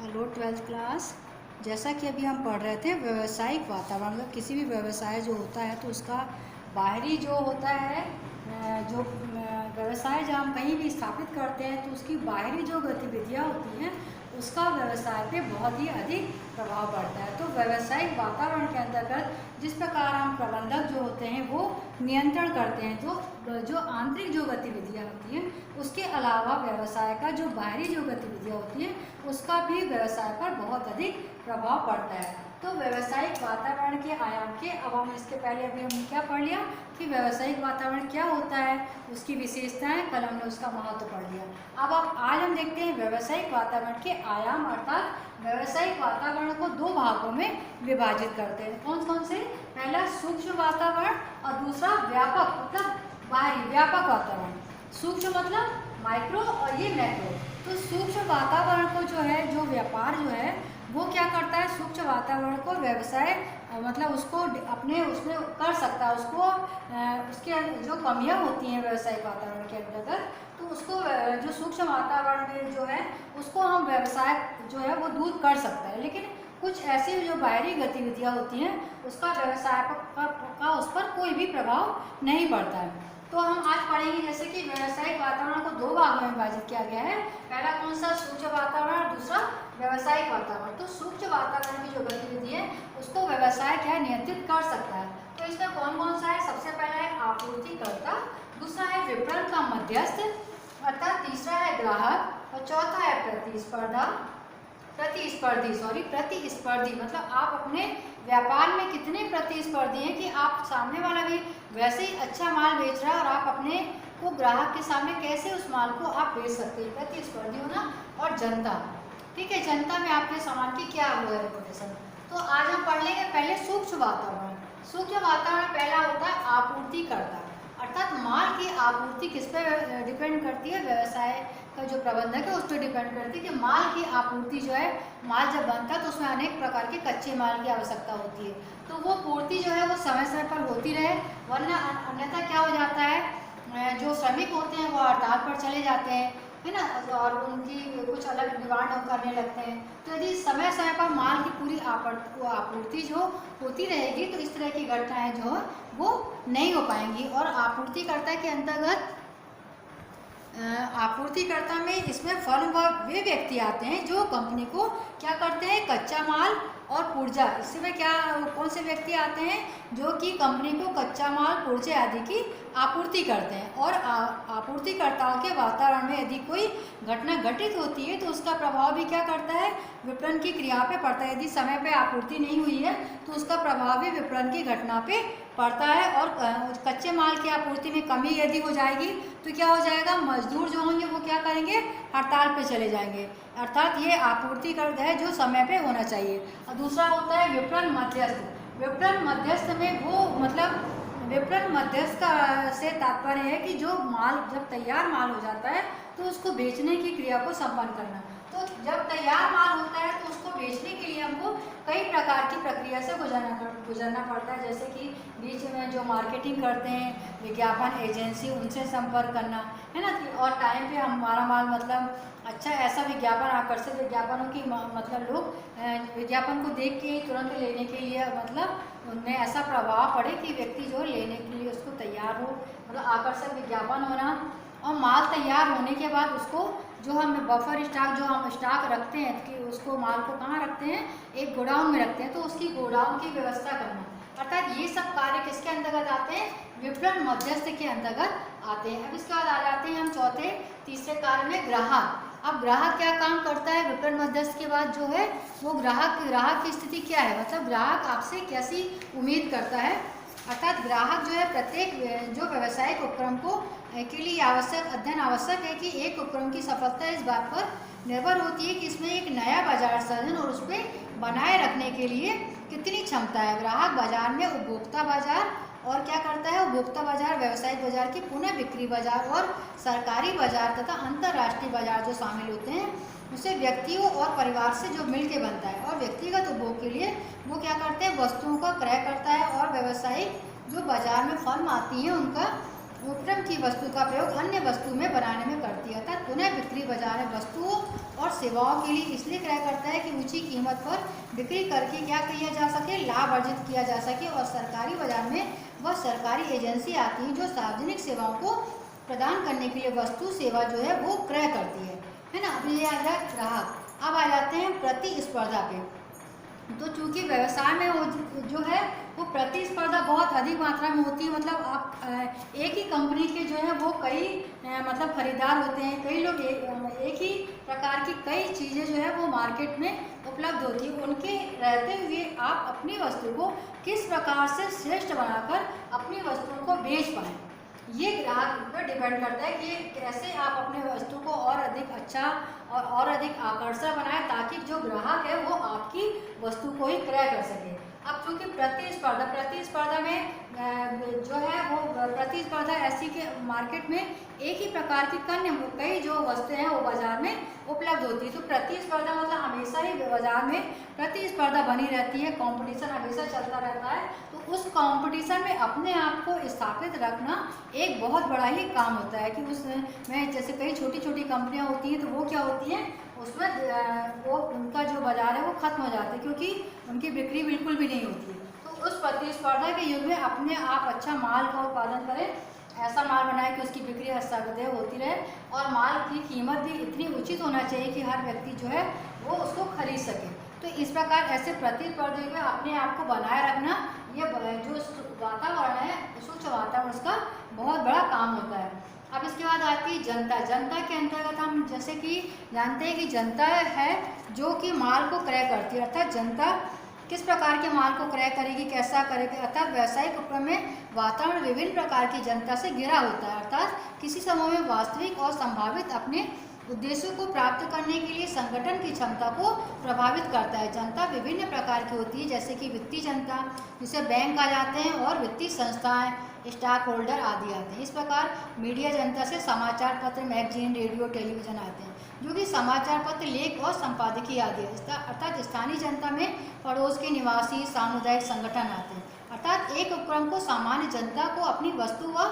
Hello twelfth class. जैसा कि अभी हम पढ़ रहे थे व्यवसायिक वातावरण, मतलब किसी भी व्यवसाय जो होता है तो उसका बाहरी जो होता है जो व्यवसाय जब हम कहीं भी स्थापित करते हैं तो उसकी बाहरी जो गतिविधियाँ होती हैं उसका व्यवसाय पे बहुत ही अधिक प्रभाव पड़ता है। तो व्यवसायिक वातावरण के अंतर्गत जिस प्रकार हम प्रबंधक जो होते हैं वो नियंत्रण करते हैं जो आंतरिक जो गतिविधियाँ होती हैं उसके अलावा व्यवसाय का जो बाहरी जो गतिविधियाँ होती हैं उसका भी व्यवसाय पर बहुत अधिक प्रभाव पड़ता है। तो व्यवसायिक वातावरण के आयाम के अब हम इसके पहले अभी हमने क्या पढ़ लिया कि व्यवसायिक वातावरण क्या होता है, उसकी विशेषताएं, कल हमने उसका महत्व पढ़ लिया। अब आज हम देखते हैं व्यवसायिक वातावरण के आयाम, अर्थात व्यवसायिक वातावरण को दो भागों में विभाजित करते हैं। कौन कौन से? पहला सूक्ष्म वातावरण और दूसरा व्यापक मतलब बाहरी व्यापक वातावरण। सूक्ष्म मतलब माइक्रो और ये मैक्रो। तो सूक्ष्म वातावरण को जो है, जो व्यापार जो है वो क्या करता है, सूक्ष्म वातावरण को व्यवसाय मतलब उसको अपने उसमें कर सकता है, उसको उसके जो कमियां होती हैं व्यवसायिक वातावरण के अंतर्गत तो उसको जो सूक्ष्म वातावरण में जो है उसको हम व्यवसाय जो है वो दूर कर सकता है। लेकिन कुछ ऐसी जो बाहरी गतिविधियां होती हैं उसका व्यवसाय का उस पर कोई भी प्रभाव नहीं पड़ता है। तो हम आज पढ़ेंगे जैसे कि व्यवसायिक वातावरण को दो भागों में विभाजित किया गया है। पहला कौन सा? सूक्ष्म वातावरण और दूसरा व्यवसायिक वातावरण। तो सूक्ष्म वातावरण की जो गतिविधि है उसको व्यवसाय क्या है, नियंत्रित कर सकता है। तो इसमें कौन कौन सा है? सबसे पहला है आपूर्तिकर्ता, दूसरा है विपणन का मध्यस्थ, अर्थात तीसरा है ग्राहक और चौथा है प्रतिस्पर्धी। मतलब आप अपने व्यापार में कितने प्रतिस्पर्धी हैं कि आप सामने वाला भी वैसे ही अच्छा माल बेच रहा है और आप अपने को ग्राहक के सामने कैसे उस माल को आप बेच सकते हैं। प्रतिस्पर्धी होना और जनता, ठीक है, जनता में आपके सामान की क्या वो है रेपुटेशन। तो आज हम पढ़ लेंगे पहले सूक्ष्म वातावरण। सूक्ष्म वातावरण पहला होता है आपूर्तिकर्ता, अर्थात माल की आपूर्ति किस पे डिपेंड करती है, व्यवसाय का जो प्रबंधक है उस पर डिपेंड करती है कि माल की आपूर्ति जो है, माल जब बनता है तो उसमें अनेक प्रकार के कच्चे माल की आवश्यकता होती है तो वो पूर्ति जो है वो समय समय पर होती रहे, वरना अन्यथा क्या हो जाता है, जो श्रमिक होते हैं वो हड़ताल पर चले जाते हैं, है ना, और उनकी कुछ अलग डिमांड हम करने लगते हैं। तो यदि समय समय पर माल की पूरी आपूर्ति जो होती रहेगी तो इस तरह की घटनाएं जो है वो नहीं हो पाएंगी। और आपूर्तिकर्ता के अंतर्गत आपूर्तिकर्ता में इसमें फर्म व वे व्यक्ति आते हैं जो कंपनी को क्या करते हैं, कच्चा माल और पुर्जा, इसमें क्या कौन से व्यक्ति आते हैं जो कि कंपनी को कच्चा माल, पुर्जे आदि की आपूर्ति करते हैं। और आपूर्तिकर्ताओं के वातावरण में यदि कोई घटना घटित होती है तो उसका प्रभाव भी क्या करता है, विपणन की क्रिया पे पड़ता है। यदि समय पे आपूर्ति नहीं हुई है तो उसका प्रभाव भी विपणन की घटना पे पड़ता है। और कच्चे माल की आपूर्ति में कमी यदि हो जाएगी तो क्या हो जाएगा, मजदूर जो होंगे वो क्या करेंगे, हड़ताल पे चले जाएंगे। अर्थात ये आपूर्ति कर है जो समय पे होना चाहिए। और दूसरा होता है विपणन मध्यस्थ। विपणन मध्यस्थ में वो मतलब विपणन मध्यस्थ का से तात्पर्य है कि जो माल जब तैयार माल हो जाता है तो उसको बेचने की क्रिया को संपन्न करना। तो जब तैयार माल होता है तो उसको बेचने के लिए हमको कई प्रकार की प्रक्रिया से गुजरना पड़ता है, जैसे कि बीच में जो मार्केटिंग करते हैं, विज्ञापन एजेंसी, उनसे संपर्क करना, है ना, और टाइम पे हमारा माल मतलब अच्छा ऐसा विज्ञापन, आकर्षक विज्ञापनों की मतलब लोग विज्ञापन को देख के ही तुरंत लेने के लिए मतलब उनमें ऐसा प्रभाव पड़े कि व्यक्ति जो लेने के लिए उसको तैयार हो, मतलब आकर्षक विज्ञापन होना। और माल तैयार होने के बाद उसको जो हम बफर स्टॉक, जो हम स्टॉक रखते हैं कि उसको माल को कहाँ रखते हैं, एक गोडाउन में रखते हैं, तो उसकी गोडाउन की व्यवस्था करना। अर्थात ये सब कार्य किसके अंतर्गत आते हैं, विपणन मध्यस्थ के अंतर्गत आते हैं। अब इसके बाद आ जाते हैं हम तीसरे कार्य में ग्राहक। अब ग्राहक क्या काम करता है, विपणन मध्यस्थ के बाद जो है वो ग्राहक की स्थिति क्या है, मतलब ग्राहक आपसे कैसी उम्मीद करता है। अर्थात ग्राहक जो है प्रत्येक जो व्यावसायिक उपक्रम को के लिए अध्ययन आवश्यक है कि एक उपक्रम की सफलता इस बात पर निर्भर होती है कि इसमें एक नया बाजार सृजन और उस पर बनाए रखने के लिए कितनी क्षमता है। ग्राहक बाजार में उपभोक्ता बाजार और क्या करता है, उपभोक्ता बाजार, व्यावसायिक बाजार की पुनः बिक्री बाजार और सरकारी बाजार तथा अंतर्राष्ट्रीय बाजार जो शामिल होते हैं उसे व्यक्तियों और परिवार से जो मिल के बनता है। और व्यक्तिगत उपभोग के लिए वो क्या करते हैं, वस्तुओं का क्रय करता है। और व्यावसायिक जो बाजार में फर्म आती है उनका उपक्रम की वस्तु का प्रयोग अन्य वस्तु में बनाने में करती है। अर्थात पुनः बिक्री बाजार में वस्तुओं और सेवाओं के लिए इसलिए क्रय करता है कि ऊंची कीमत पर बिक्री करके क्या किया जा सके, लाभ अर्जित किया जा सके। और सरकारी बाजार में वह सरकारी एजेंसी आती है जो सार्वजनिक सेवाओं को प्रदान करने के लिए वस्तु सेवा जो है वो क्रय करती है ना। अब ये आ गया ग्राहक। अब आ जाते हैं प्रतिस्पर्धा पे। तो चूंकि व्यवसाय में वो जो है वो प्रतिस्पर्धा बहुत अधिक मात्रा में होती है, मतलब आप एक ही कंपनी के जो है वो कई मतलब खरीदार होते हैं, कई लोग एक ही प्रकार की कई चीज़ें जो है वो मार्केट में उपलब्ध होती है। उनके रहते हुए आप अपनी वस्तु को किस प्रकार से श्रेष्ठ बनाकर अपनी वस्तुओं को बेच पाएँ, ये ग्राहक पर डिपेंड करता है कि कैसे आप अपने वस्तु को और अधिक अच्छा और अधिक आकर्षक बनाएं ताकि जो ग्राहक है वो आपकी वस्तु को ही क्रय कर सके। अब चूँकि प्रतिस्पर्धा में जो है वो प्रतिस्पर्धा ऐसी के मार्केट में एक ही प्रकार की कई जो वस्तुएं हैं वो बाजार में उपलब्ध होती है। तो प्रतिस्पर्धा मतलब हमेशा ही बाजार में प्रतिस्पर्धा बनी रहती है, कंपटीशन हमेशा चलता रहता है। तो उस कंपटीशन में अपने आप को स्थापित रखना एक बहुत बड़ा ही काम होता है कि उसमें जैसे कई छोटी छोटी कंपनियां होती हैं तो वो क्या होती हैं, उसमें वो उनका जो बाजार है वो खत्म हो जाता है क्योंकि उनकी बिक्री बिल्कुल भी नहीं होती है। तो उस प्रतिस्पर्धा के युग में अपने आप अच्छा माल का उत्पादन करें, ऐसा माल बनाए कि उसकी बिक्री सदैव होती रहे और माल की कीमत भी इतनी उचित होना चाहिए कि हर व्यक्ति जो है वो उसको खरीद सके। तो इस प्रकार ऐसे प्रतिस्पर्धा में अपने आप को बनाए रखना, ये जो वातावरण है स्वच्छ वातावरण, उसका बहुत बड़ा काम होता है। अब इसके बाद आती है जनता। जनता के अंतर्गत हम जैसे कि जानते हैं कि जनता है जो कि माल को क्रय करती है, अर्थात जनता किस प्रकार के माल को क्रय करेगी, कैसा करेगी, अर्थात व्यावसायिक उपक्रम में वातावरण विभिन्न प्रकार की जनता से घिरा होता है। अर्थात किसी समूह में वास्तविक और संभावित अपने उद्देश्यों को प्राप्त करने के लिए संगठन की क्षमता को प्रभावित करता है। जनता विभिन्न प्रकार की होती है जैसे कि वित्तीय जनता, जिसे बैंक आ जाते हैं, और वित्तीय संस्थाएं, स्टॉक होल्डर आदि आते हैं। इस प्रकार मीडिया जनता से समाचार पत्र, मैगजीन, रेडियो, टेलीविजन आते हैं जो कि समाचार पत्र, लेख और संपादकीय आदि है। अर्थात स्थानीय जनता में पड़ोस के निवासी, सामुदायिक संगठन आते हैं। अर्थात एक उपक्रम को सामान्य जनता को अपनी वस्तु व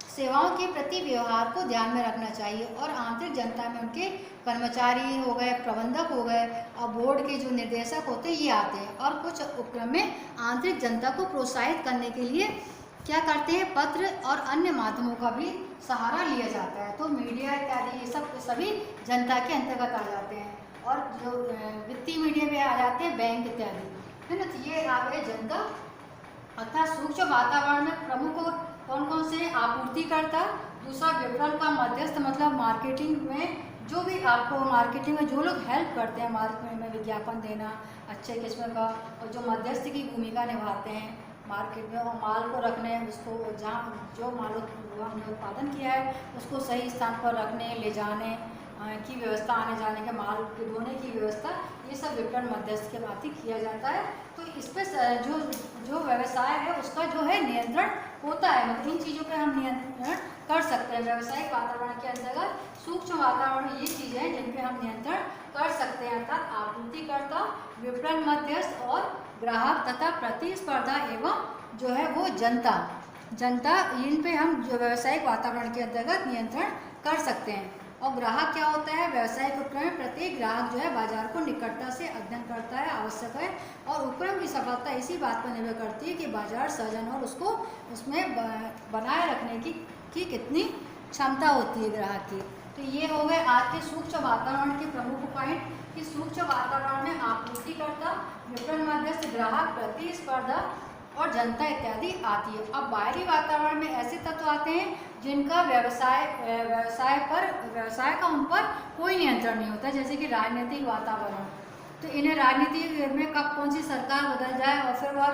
सेवाओं के प्रति व्यवहार को ध्यान में रखना चाहिए, और आंतरिक जनता में उनके कर्मचारी हो गए, प्रबंधक हो गए और बोर्ड के जो निर्देशक होते हैं ये आते हैं। और कुछ उपक्रम में आंतरिक जनता को प्रोत्साहित करने के लिए क्या करते हैं, पत्र और अन्य माध्यमों का भी सहारा लिया जाता है। तो मीडिया इत्यादि ये सब सभी जनता के अंतर्गत आ जाते हैं, और जो वित्तीय मीडिया में आ जाते हैं बैंक इत्यादि, है ना। तो ये आ गए जनता। अर्थात सूक्ष्म वातावरण में प्रमुख कौन कौन से, आपूर्तिकर्ता, दूसरा विपणन का मध्यस्थ, मतलब मार्केटिंग में जो भी आपको मार्केटिंग में जो लोग हेल्प करते हैं मार्केट में विज्ञापन देना अच्छे किस्म का, और जो मध्यस्थ की भूमिका निभाते हैं मार्केट में, और माल को रखने, उसको जहाँ जो माल हमने उत्पादन किया है उसको सही स्थान पर रखने, ले जाने की व्यवस्था, आने जाने के माल के धोने की व्यवस्था, ये सब विपणन मध्यस्थ के माध्यम किया जाता है। तो इस पर जो व्यवसाय है उसका जो है नियंत्रण होता है, मतलब इन चीज़ों पे हम नियंत्रण कर सकते हैं। व्यावसायिक वातावरण के अंतर्गत सूक्ष्म वातावरण ये चीज़ें हैं जिन पे हम नियंत्रण कर सकते हैं, अर्थात आपूर्तिकर्ता, विपणन मध्यस्थ और ग्राहक तथा प्रतिस्पर्धा एवं जो है वो जनता, इन पे हम जो व्यावसायिक वातावरण के अंतर्गत नियंत्रण कर सकते हैं। और ग्राहक क्या होता है, व्यवसायिक उपक्रम में प्रत्येक ग्राहक जो है बाजार को निकटता से अध्ययन करता है, आवश्यक है, और उपक्रम की सफलता इसी बात पर निर्भर करती है कि बाजार सृजन और उसको उसमें बनाए रखने की कितनी क्षमता होती है ग्राहक की। तो ये हो गए आज के सूक्ष्म वातावरण के प्रमुख पॉइंट कि सूक्ष्म वातावरण में आपूर्तिकर्ता, विपणन मध्यस्थ, ग्राहक, प्रतिस्पर्धा और जनता इत्यादि आती है। अब बाहरी वातावरण में ऐसे तत्व आते हैं जिनका व्यवसाय का उन पर कोई नियंत्रण नहीं होता, जैसे कि राजनीतिक वातावरण। तो इन्हें राजनीति में कब कौन सी सरकार बदल जाए और फिर वह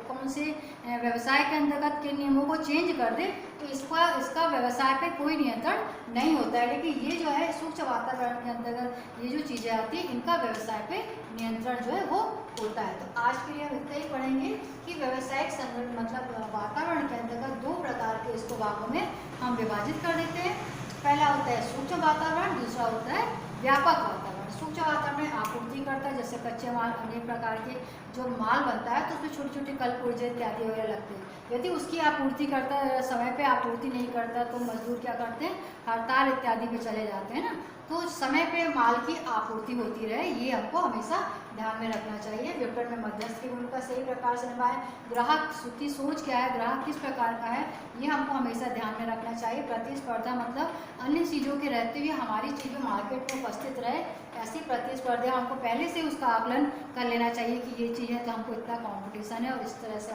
कौन से व्यवसाय के अंतर्गत के नियमों को चेंज कर दे, तो इसका व्यवसाय पे कोई नियंत्रण नहीं होता है। लेकिन ये जो है सूक्ष्म वातावरण के अंतर्गत ये जो चीज़ें आती हैं इनका व्यवसाय पे नियंत्रण जो है वो होता है। तो आज के लिए हम इतना ही पढ़ेंगे कि व्यावसायिक संगठन मतलब वातावरण के अंतर्गत दो प्रकार के इसको भागों में हम विभाजित कर देते हैं। पहला होता है सूक्ष्म वातावरण, दूसरा होता है व्यापक वातावरण। सूक्ष्म वातावरण में आपूर्ति करता है, जैसे कच्चे माल, अनेक प्रकार के जो माल बनता है तो उसमें छोटे छोटे कल पुर्जे इत्यादि वगैरह लगते हैं। यदि उसकी आपूर्ति करता है, समय पे आपूर्ति नहीं करता तो मजदूर क्या करते हैं, हड़ताल इत्यादि पे चले जाते हैं ना। तो समय पे माल की आपूर्ति होती रहे, ये हमको हमेशा ध्यान में रखना चाहिए। विपणन में मध्यस्थ की भूमिका सही प्रकार से निभाएं। ग्राहक की सोच क्या है, ग्राहक किस प्रकार का है, ये हमको हमेशा ध्यान में रखना चाहिए। प्रतिस्पर्धा मतलब अन्य चीज़ों के रहते हुए हमारी चीज़ें मार्केट में उपस्थित रहे, ऐसी प्रतिस्पर्धा हमको पहले से उसका आकलन कर लेना चाहिए कि ये चीज़ है तो हमको इतना कंपटीशन है और इस तरह से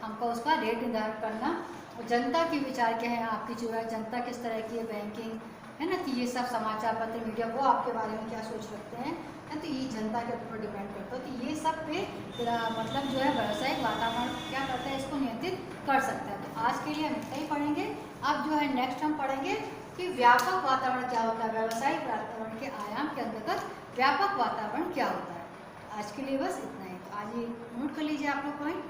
हमको उसका रेट निर्धारित करना। और जनता के विचार क्या है, आपकी जो है जनता किस तरह की है, बैंकिंग है ना, कि ये सब समाचार पत्र मीडिया वो आपके बारे में क्या सोच रखते हैं, तो ये जनता के ऊपर डिपेंड करता है। तो ये सब पे मतलब जो है व्यावसायिक वातावरण क्या करता है, इसको नियंत्रित कर सकता है। तो आज के लिए हम इतना ही पढ़ेंगे। अब जो है नेक्स्ट हम पढ़ेंगे कि व्यापक वातावरण क्या होता है, व्यावसायिक वातावरण के आयाम के अंतर्गत व्यापक वातावरण क्या होता है। आज के लिए बस इतना ही। तो आज ये नोट कर लीजिए आप लोग पॉइंट।